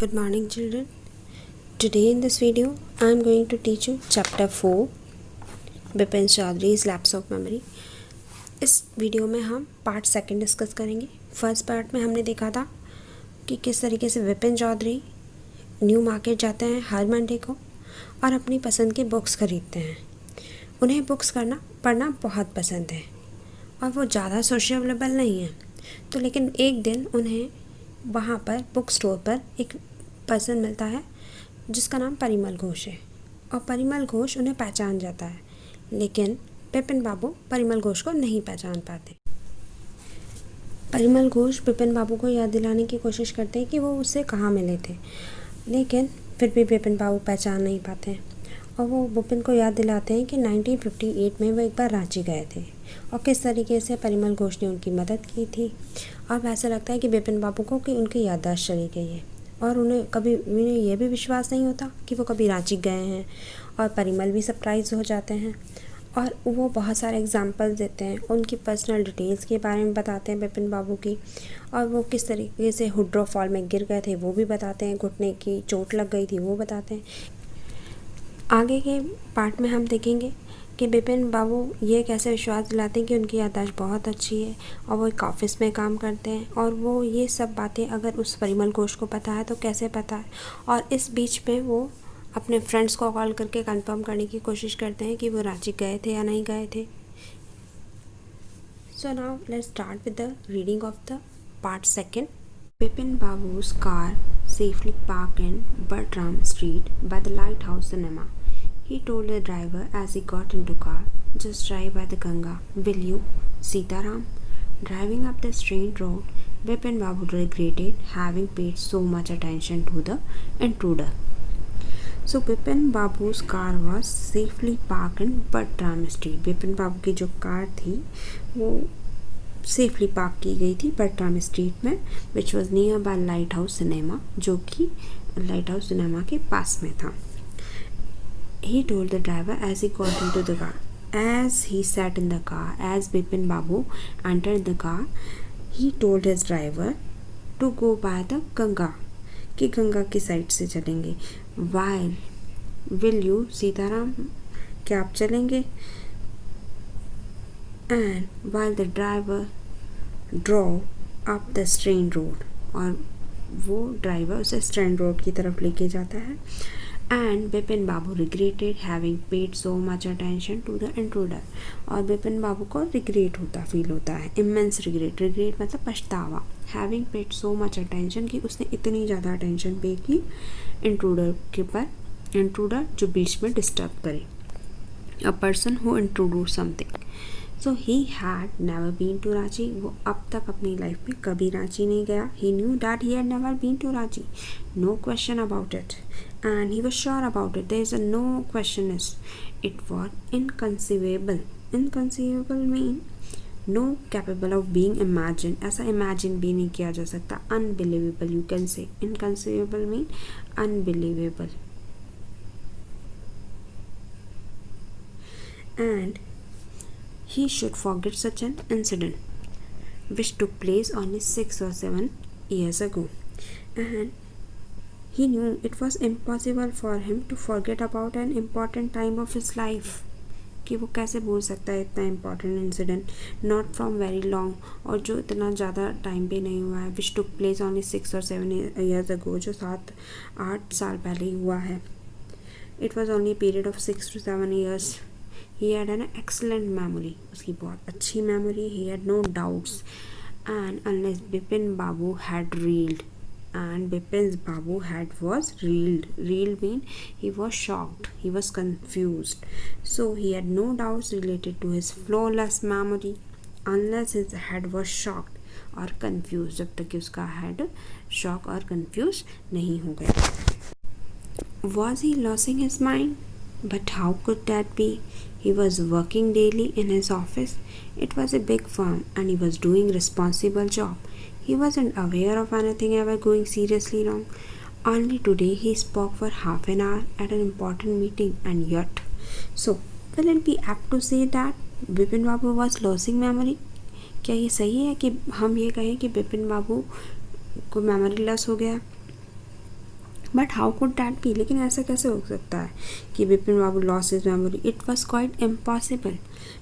Good morning, children. Today in this video, I am going to teach you Chapter 4, Bipin Chaudhari's Lapse of Memory. इस video में हम part second discuss करेंगे. First part में हमने देखा था कि किस तरीके से विपिन चौधरी न्यू मार्केट जाते हैं हर मंडे को और अपनी पसंद की बुक्स खरीदते हैं. उन्हें बुक्स पढ़ना बहुत पसंद है और वो ज़्यादा सोशलेबल नहीं है. तो लेकिन एक दिन उन्हें वहाँ पर बुक स्टोर पर एक पर्सन मिलता है जिसका नाम परिमल घोष है और परिमल घोष उन्हें पहचान जाता है, लेकिन बिपिन बाबू परिमल घोष को नहीं पहचान पाते. परिमल घोष बिपिन बाबू को याद दिलाने की कोशिश करते हैं कि वो उससे कहाँ मिले थे, लेकिन फिर भी बिपिन बाबू पहचान नहीं पाते हैं और वो बिपिन को याद दिलाते हैं कि 1958 में वो एक बार रांची गए थे और किस तरीके से परिमल घोष ने उनकी मदद की थी. और वैसा लगता है कि बिपिन बाबू को कि उनकी याददाश्त चली गई है और उन्हें ये भी विश्वास नहीं होता कि वो कभी रांची गए हैं. और परिमल भी सरप्राइज़ हो जाते हैं और वो बहुत सारे एग्जाम्पल देते हैं, उनकी पर्सनल डिटेल्स के बारे में बताते हैं बिपिन बाबू की, और वो किस तरीके से हुड्रो फॉल में गिर गए थे वो भी बताते हैं, घुटने की चोट लग गई थी वो बताते हैं. आगे के पार्ट में हम देखेंगे कि बिपिन बाबू ये कैसे विश्वास दिलाते हैं कि उनकी याददाश्त बहुत अच्छी है और वो एक ऑफिस में काम करते हैं, और वो ये सब बातें अगर उस परिमल घोष को पता है तो कैसे पता है. और इस बीच में वो अपने फ्रेंड्स को कॉल करके कंफर्म करने की कोशिश करते हैं कि वो रांची गए थे या नहीं गए थे. So now let's start with the reading of the part second. Bipin Babu's car safely parked in Bertram Street by the Lighthouse Cinema. He told the driver as he got into car, "Just drive by the Ganga, will you, Sitaram?" Driving up the straight road, Bipin Babu regretted having paid so much attention to the intruder. So Bipin Babu's car was safely parked in Bertram Street. Bipin Babu की जो car थी वो safely park की गई थी Bertram street में, which was near by light house cinema, जो कि लाइट हाउस सिनेमा के पास में था. He told the driver as he got into the car, as he sat in the car, as Bipin Babu entered the car, he told his driver to go by the Ganga, कि गंगा की side से चलेंगे. While will you Sitaram, क्या आप चलेंगे? And while the driver drove up the Strand Road, और वो driver उसे स्ट्रैंड रोड की तरफ लेके जाता है. And Bipin Babu regretted having paid so much attention to the intruder, और बिपिन बाबू को रिग्रेट फील होता है, इमेंस रिग्रेट मतलब पछतावा. Having paid so much attention, कि उसने इतनी ज़्यादा अटेंशन पे की इंट्रूडर के पर, इंट्रूडर जो बीच में डिस्टर्ब करे, a person who introduced something. So he had never been to Ranchi. वो अब तक अपनी लाइफ में कभी रांची नहीं गया. He knew that he had never been to Ranchi. No question about it. And he was sure about it. There is a no question is. It was inconceivable. Inconceivable mean no capable of being imagined. ऐसा imagine भी नहीं किया जा सकता. Unbelievable you can say. Inconceivable mean unbelievable. And he should forget such an incident which took place only 6 or 7 years ago, and he knew it was impossible for him to forget about an important time of his life. कि वो कैसे भूल सकता है इतना important incident, not from very long, और जो इतना ज़्यादा टाइम पे नहीं हुआ है, which took place only 6 or 7 years ago, जो 7-8 साल पहले ही हुआ है. It was only a period of 6 to 7 years. He had an excellent memory. उसकी बहुत अच्छी memory. He had no doubts. And unless Bipin Babu had reeled, and Bipin Babu was reeled. Reeled mean he was shocked. He was confused. So he had no doubts related to his flawless memory, unless his head was shocked or confused. जब तक कि उसका head shock और confused नहीं हो गया. Was he losing his mind? But how could that be? He was working daily in his office. It was a big firm and he was doing responsible job. He wasn't aware of anything ever going seriously wrong. Only today he spoke for half an hour at an important meeting, and yet. So, will it be apt to say that Bipin Babu was losing memory? क्या ये सही है कि हम ये कहें कि बिपिन बाबू को मेमोरी लॉस हो गया? But how could that be, लेकिन ऐसा कैसे हो सकता है कि Bipin Babu loss his memory? It was quite impossible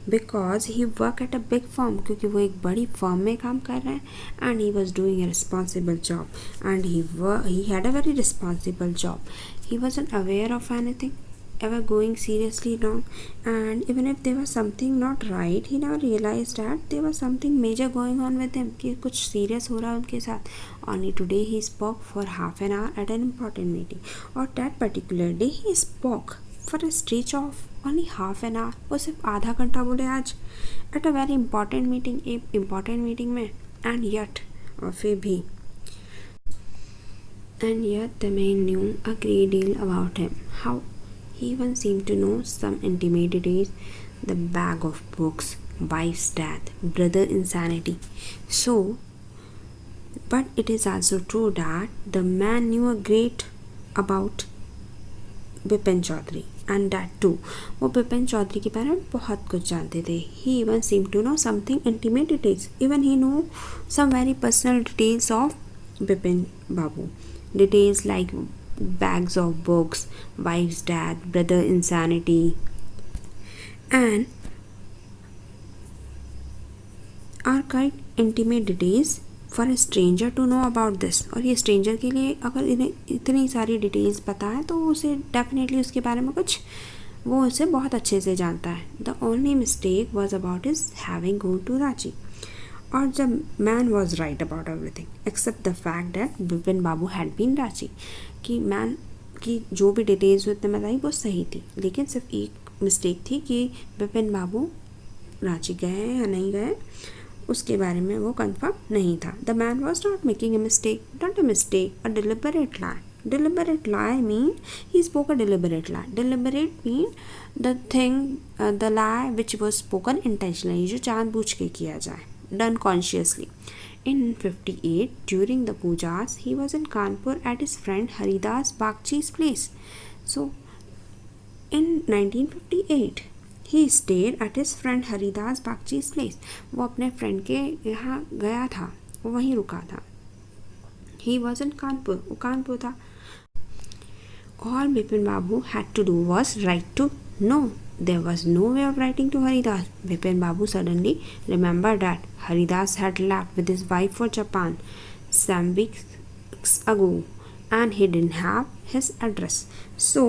because he work at a big firm, क्योंकि वो एक बड़ी फर्म में काम कर रहे हैं and he was doing a responsible job and he had a very responsible job. He wasn't aware of anything ever going seriously wrong, and even if there was something not right, he never realized that there was something major going on with him, कि कुछ serious हो रहा है उनके साथ. Only today he spoke for half an hour at an important meeting, और that particular day he spoke for a stretch of only half an hour. वो सिर्फ आधा घंटा बोले आज at a very important meeting, एक important meeting में. And yet, और फिर भी, and yet the man knew a great deal about him. How? He even seemed to know some intimate details: the bag of books, wife's death, brother insanity. So, but it is also true that the man knew a great about Bipin Chaudhary, and that too, वो बिपिन चौधरी के बारे में बहुत कुछ जानते थे. He even seemed to know something intimate details. Even he knew some very personal details of Bipin Babu. Details like bags of books, wife's death, brother insanity, and are quite intimate details for a stranger to know about this. और ये stranger के लिए अगर इन्हें इतनी सारी details पता है तो उसे definitely उसके बारे में कुछ वो उसे बहुत अच्छे से जानता है. The only mistake was about his having gone to Ranchi. और जब man was right about everything except the fact that Bipin Babu had been Ranchi, कि मैन की जो भी डिटेल्स उसने बताई वो सही थी, लेकिन सिर्फ एक मिस्टेक थी कि बिपिन बाबू रांची गए या नहीं गए उसके बारे में वो कंफर्म नहीं था. The man was not making a mistake, not a mistake, a deliberate lie. Deliberate lie mean he spoke a deliberate lie. Deliberate mean the thing, the lie which was spoken intentionally, जो जानबूझ के किया जाए, done consciously. In 58, during the pujas, he was in Kanpur at his friend Haridas Bagchi's place. So, in 1958, he stayed at his friend Haridas Bagchi's place. वो अपने friend के यहाँ गया था, वो वहीं रुका था. He was in Kanpur, वो कानपुर था. All Bipin Babu had to do was write to know. There was no way of writing to Haridas. Bipin Babu suddenly remembered that Haridas had left with his wife for Japan some weeks ago and he didn't have his address. So,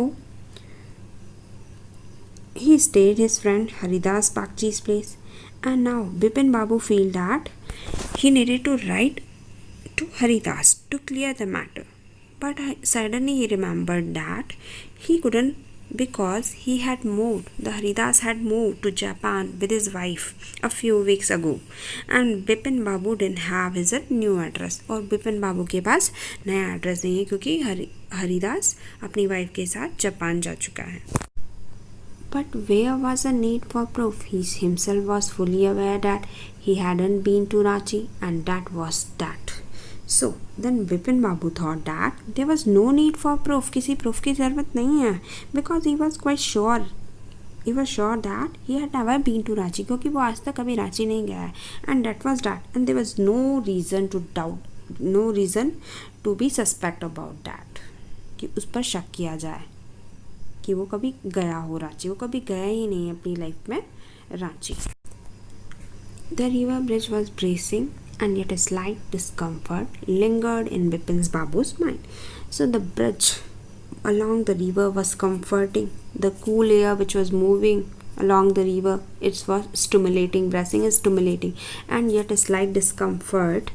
he stayed his friend Haridas Bagchi's place, and now Bipin Babu felt that he needed to write to Haridas to clear the matter. But suddenly he remembered that he couldn't because he had moved. The Haridas had moved to Japan with his wife a few weeks ago, and Bipin Babu didn't have his new address. और बिपिन बाबू के पास नया address नहीं है क्योंकि हरिदास अपनी wife के साथ Japan जा चुका है. But where was the need for proof? He himself was fully aware that he hadn't been to Ranchi, and that was that. So then Bipin Babu thought that there was no need for proof. किसी proof की ज़रूरत नहीं है, because he was quite sure. He was sure that he had never been to Ranchi, क्योंकि वो आज तक कभी रांची नहीं गया है. And that was that. And there was no reason to doubt, no reason to be suspect about that. कि उस पर शक किया जाए कि वो कभी गया हो रांची. वो कभी गया ही नहीं है अपनी लाइफ में Ranchi. The river bridge was bracing, and yet a slight discomfort lingered in Bipin Babu's mind. So the bridge along the river was comforting. The cool air which was moving along the river, it was stimulating. Bracing is stimulating, and yet a slight discomfort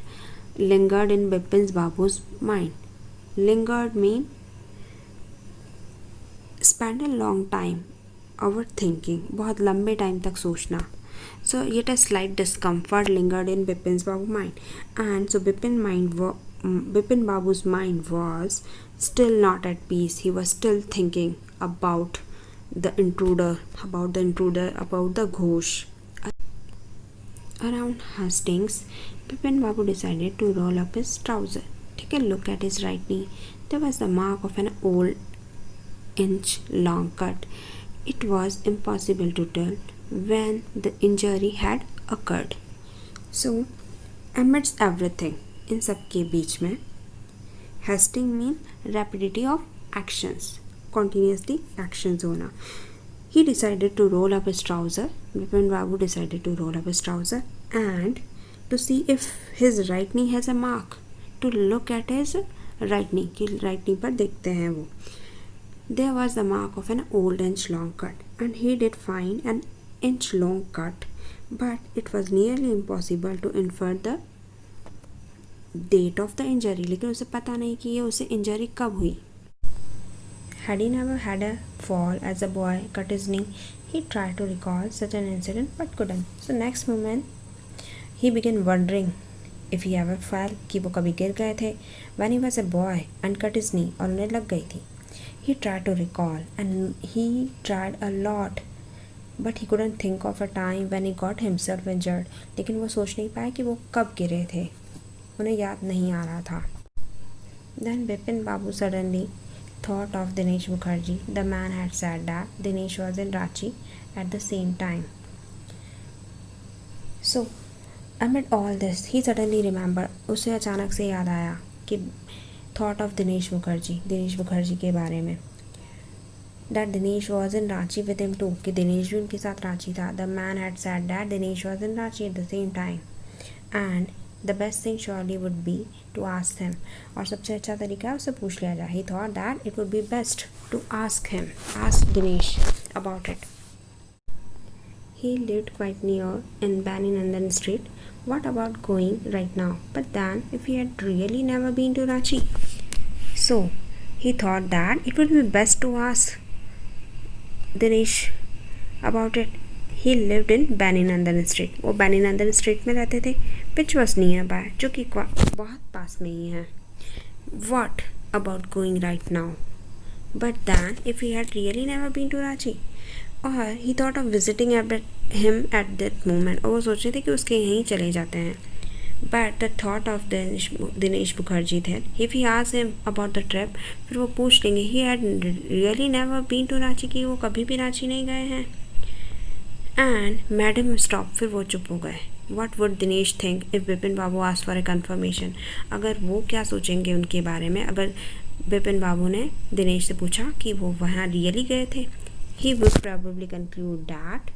lingered in Bipin Babu's mind. Lingered mean spend a long time overthinking, बहुत लंबे time तक सोचना. So yet a slight discomfort lingered in Bipin Babu's mind, and so Bipin Babu's mind was still not at peace. He was still thinking about the intruder, about the Ghosh. Around Hastings, Bipin Babu decided to roll up his trouser. Take a look at his right knee. There was the mark of an old inch-long cut. It was impossible to tell when the injury had occurred. So, amidst everything, in सबके बीच में, Hasting mean rapidity of actions, continuously actions होना. He decided to roll up his trouser. Bipin Babu decided to roll up his trouser and to see if his right knee has a mark. To look at his right knee, कि right knee पर देखते हैं वो. There was the mark of an old inch long cut, and he did find an inch long cut, but it was nearly impossible to infer the date of the injury. लेकिन उसे पता नहीं कि ये उसे इंजरी कब हुई. Had he never had a fall as a boy, cut his knee, he tried to recall such an incident but couldn't. So next moment, he began wondering if he ever fell, कि वो कभी गिर गए थे. When he was a boy and cut his knee, और उन्हें लग गई थी. He tried to recall and he tried a lot, but he couldn't think of a time when he got himself injured. लेकिन वो सोच नहीं पाए कि वो कब गिरे थे. उन्हें याद नहीं आ रहा था. Then Bipin Babu suddenly thought of Dinesh Mukherjee. The man had said that Dinesh was in Ranchi at the same time. So, amid all this, he suddenly remembered. उसे अचानक से याद आया कि thought of Dinesh Mukherjee के बारे में. That Dinesh was in Ranchi with him too. कि दिनेश भी उनके साथ रांची था. The man had said that Dinesh was in Ranchi at the same time. And the best thing surely would be to ask him. और सबसे अच्छा तरीका है उसे पूछ लिया जाए. He thought that it would be best to ask Dinesh about it. He lived quite near in Baninandan Street. What about going right now? But then, if he had really never been to Ranchi, so he thought that it would be best to ask Dinesh about it. He lived in Baninandan Street. वो Baninandan Street में रहते थे. Which was nearby, जो कि बहुत पास में ही है. What about going right now? But then, if he had really never been to Ranchi, or he thought of visiting him at that moment, और वो सोच रहे थे कि उसके यहीं चले जाते हैं. But the thought of Dinesh Mukherjee थे. If he asked him about the trip, फिर वो पूछ लेंगे he had really never been to Ranchi, कि वो कभी भी रांची नहीं गए हैं. And madam stopped. फिर वो चुप हो गए. What would Dinesh think if Bipin Babu asked for a confirmation? अगर वो क्या सोचेंगे उनके बारे में अगर बिपिन बाबू ने दिनेश से पूछा कि वो वहाँ रियली गए थे. He would probably conclude that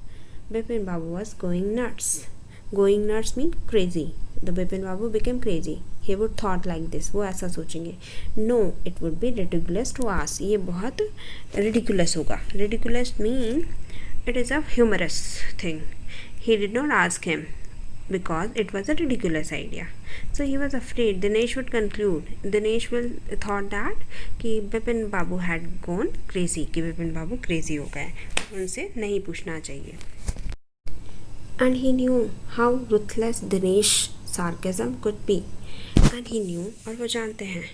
Bipin Babu was going nuts. Going nuts mean crazy. The Bipin Babu became crazy. He would thought like this. वो ऐसा सोचेंगे. No, it would be ridiculous to ask. ये बहुत ridiculous होगा. Ridiculous mean it is a humorous thing. He did not ask him because it was a ridiculous idea. So he was afraid Dinesh would conclude. Dinesh will thought that कि Bipin Babu had gone crazy, कि Bipin Babu crazy हो गए, उनसे नहीं पूछना चाहिए. And he knew how ruthless Dinesh sarcasm could be. And he knew, और वो जानते हैं,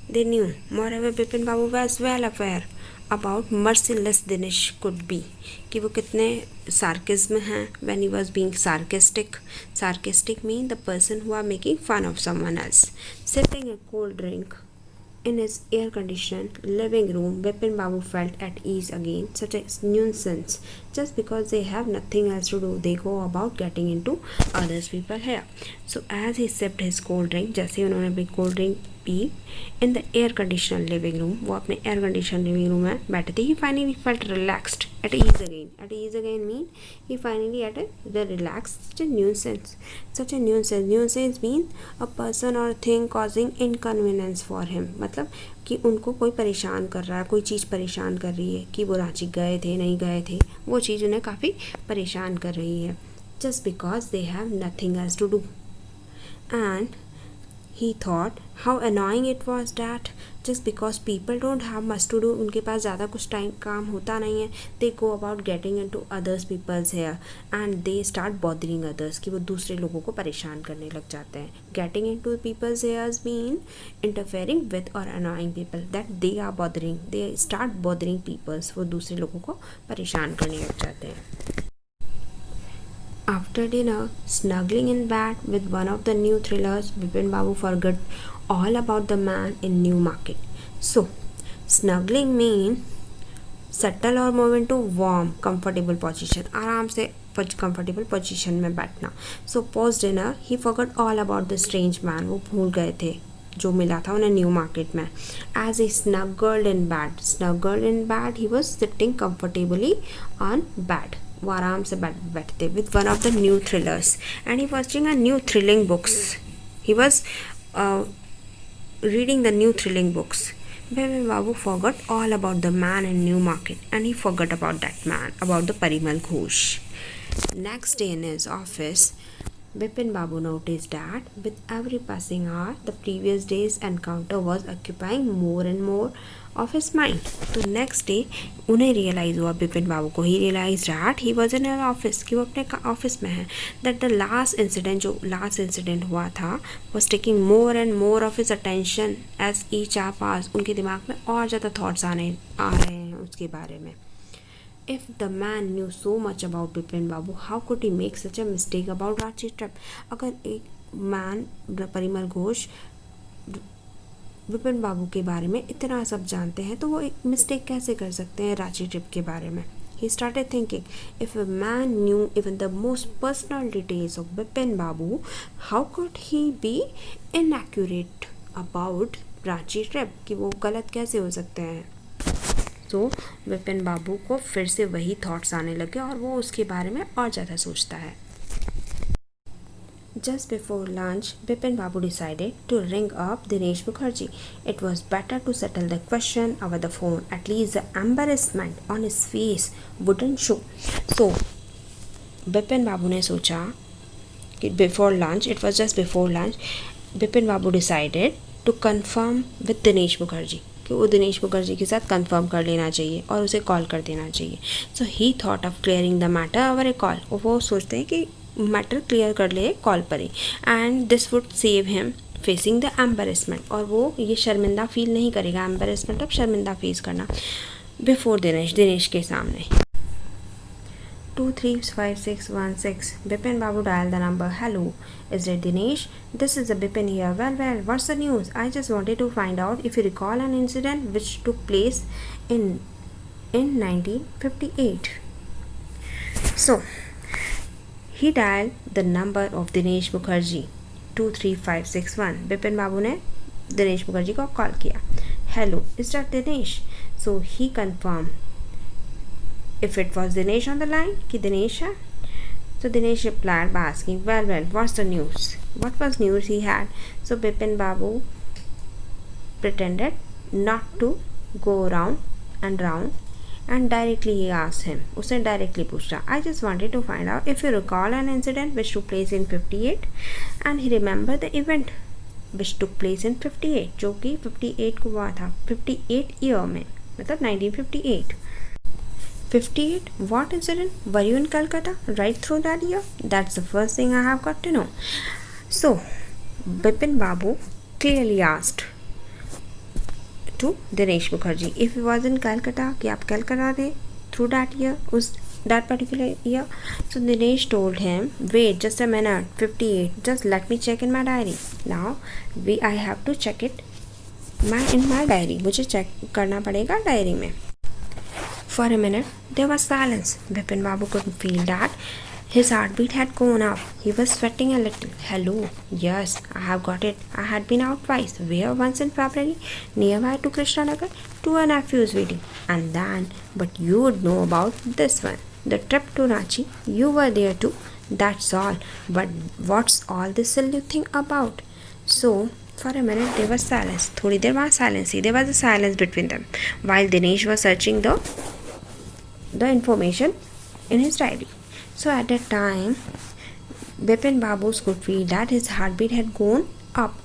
they knew, moreover Bipin Babu was well aware about merciless Dinesh could be, कि वो कितने sarcasm हैं when he was being sarcastic. Sarcastic mean the person who are making fun of someone else. Sipping a cold drink in his air-conditioned living room, Bipin Babu felt at ease again. Such a nuisance. Just because they have nothing else to do, they go about getting into others people hair. So as he sipped his cold drink, जैसे उन्होंने भी cold drink P in the air-conditioned living room, वो अपने air-conditioned living room में बैठे थे. He finally felt relaxed, at ease again. At ease again mean he finally had the relaxed. Such a nuisance. Such a nuisance. Nuisance mean a person or thing causing inconvenience for him. मतलब कि उनको कोई परेशान कर रहा है, कोई चीज़ परेशान कर रही है, कि वो रांची गए थे नहीं गए थे, वो चीज़ उन्हें काफ़ी परेशान कर रही है. Just because they have nothing else to do. And he thought how annoying it was that just because people don't have much to do, उनके पास ज़्यादा कुछ टाइम काम होता नहीं है, they go about getting into others people's hair and they start bothering others, कि वो दूसरे लोगों को परेशान करने लग जाते हैं. Getting into people's hairs mean interfering with or annoying people, that they are bothering, they start bothering people, वो दूसरे लोगों को परेशान करने लग जाते हैं. After dinner, snuggling in bed with one of the new thrillers, Bipin Babu forgot all about the man in New Market. So, snuggling mean settle or move into warm, comfortable position. आराम से comfortable position में बैठना. So, post dinner, he forgot all about the strange man. वो भूल गए थे जो मिला था उन्हें न्यू मार्केट में. As he snuggled in bed, he was sitting comfortably on bed. वो आराम से बैठते with one of the new thrillers and he watching a new thrilling books. He was reading the new thrilling books. Bipin Babu forgot all about the man in New Market and he forgot about that man, about the Parimal Ghosh. Next day in his office, Bipin Babu noticed that with every passing hour, the previous day's encounter was occupying more and more of his mind. तो next day उन्हें realise हुआ, बिपिन बाबू को he realise that he was in office, कि वो अपने office में है. That the last incident हुआ था was taking more and more of his attention as each hour pass. उनके दिमाग में और ज़्यादा थॉट्स आ रहे हैं उसके बारे में. If the man knew so much about Bipin Babu, how could he make such a mistake about Ranchi trip? अगर एक मैन परिमल घोष विपिन बाबू के बारे में इतना सब जानते हैं तो वो एक मिस्टेक कैसे कर सकते हैं रांची ट्रिप के बारे में. He started thinking, if a man knew even the most personal details of Bipin Babu, how could he be inaccurate about Ranchi trip? कि वो गलत कैसे हो सकते हैं. तो विपिन बाबू को फिर से वही थॉट्स आने लगे और वो उसके बारे में और ज़्यादा सोचता है. Just before lunch, Bipin Babu decided to ring up Dinesh Mukherjee. It was better to settle the question over the phone. At least the embarrassment on his face wouldn't show. So, Bipin Babu ने सोचा कि before lunch, it was just before lunch, Bipin Babu decided to confirm with Dinesh Mukherjee. कि वो दिनेश मुखर्जी के साथ confirm कर लेना चाहिए और उसे कॉल कर देना चाहिए. So he thought of clearing the matter over a call. वो सोचते हैं कि मैटर क्लियर कर ले कॉल पर ही. And this would save him facing the embarrassment. और वो ये शर्मिंदा फील नहीं करेगा. एम्बेरसमेंट अब शर्मिंदा फेस करना बिफोर दिनेश के सामने. 235616. Bipin Babu dialed the number. Hello, is it Dinesh? This is a Bipin here. Well, what's the news? I just wanted to find out if you recall an incident which took place in 1958. So, he dialed the number of Dinesh Mukherjee, 23561. Bipin Babu ने दिनेश मुखर्जी को call किया. Hello, is that Dinesh? So he confirmed if it was Dinesh on the line, कि दिनेश है. So Dinesh replied by asking, well, what's the news? What was news he had? So Bipin Babu pretended not to go round and directly he asked him. उसने directly पूछा, I just wanted to find out if you recall an incident which took place in 58, and he remembered the event which took place in 58, जो कि 58 को हुआ था, 58 year में, मतलब 1958. 58? What incident? Were you in Calcutta right through that year? That's the first thing I have got to know. So, Bipin Babu clearly asked to Dinesh Mukherjee if he was in Calcutta, कि आप कलकत्ता थे through that year, that particular year. So Dinesh told him, wait just a minute, 58, just let me check in my diary. Now I have to check it in my diary. मुझे check करना पड़ेगा diary में. For a minute, there was silence. Bipin Babu could feel that his heartbeat had gone up. He was sweating a little. Hello, yes, I have got it. I had been out twice. Where? Once in February, nearby to Krishnanagar, to a nephew's wedding. And then, but you would know about this one. The trip to Ranchi, you were there too. That's all. But what's all this silly thing about? So, for a minute, there was silence. थोड़ी देर वहाँ silence थी. There was a silence between them while Dinesh was searching the information in his diary. So at that time, Bipin Babu's could feel that his heartbeat had gone up.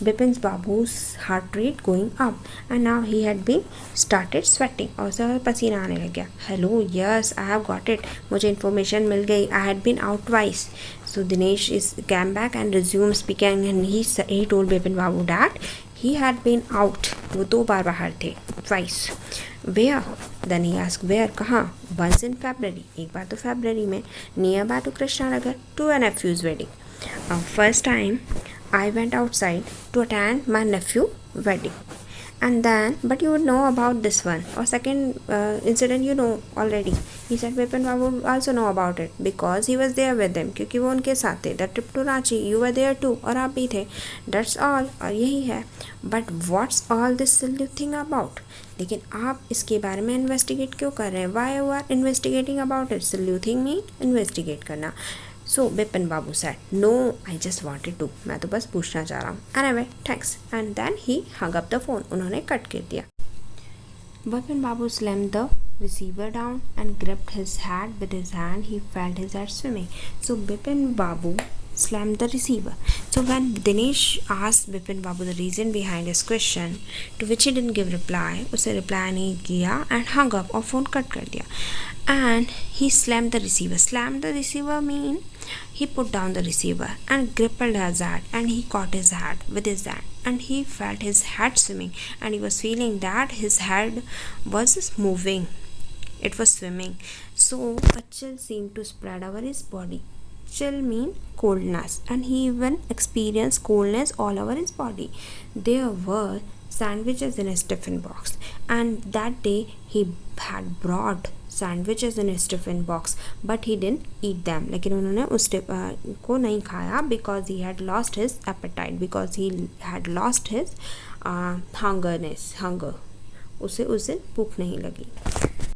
Bipin Babu's heart rate going up, and now he had been started sweating. और सब पसीना आने लग गया. Hello, yes, I have got it. मुझे information मिल गई. I had been out twice. So Dinesh came back and resumed speaking, and he told Bipin Babu that he had been out. वो 2 बार बाहर थे. Twice. Where? Then he asked, where? कहाँ? Once in February. एक बार तो February में. Nearby to Krishnanagar, to a nephew's wedding. First time I went outside to attend my nephew's wedding. And then, but you would know about this one, or second incident you know already. He said Vipin Babu also know about it because he was there with them, क्योंकि वो उनके साथ थे. The trip to Ranchi, you were there too, और आप भी थे. That's all, और यही है. But what's all this silly thing about? लेकिन आप इसके बारे में इन्वेस्टिगेट क्यों कर रहे हैं? Why you are investigating about it? Silly thing mean investigate करना. So Bipin Babu said, no, I just wanted to. मैं तो बस पूछना चाह रहा हूँ. Anyway, thanks. And then he hung up the phone. उन्होंने कट कर दिया. Bipin Babu slammed the receiver down and gripped his hat with his hand. He felt his head swimming. So Bipin Babu slammed the receiver. So when Dinesh asked Bipin Babu the reason behind his question, to which he didn't give reply, उसे reply नहीं किया and hung up और phone cut कर दिया. And he slammed the receiver. Slammed the receiver mean he put down the receiver and gripped his hat, and he caught his hat with his hand, and he felt his head swimming, and he was feeling that his head was moving. It was swimming. So a chill seemed to spread over his body. Chill mean coldness, and he even experienced coldness all over his body. There were sandwiches in his tiffin box, and that day he had brought sandwiches in his tiffin box, but he didn't eat them. लेकिन उन्होंने उस को नहीं खाया because he had lost his appetite, because he had lost his hunger. उसे उस दिन भूख नहीं लगी.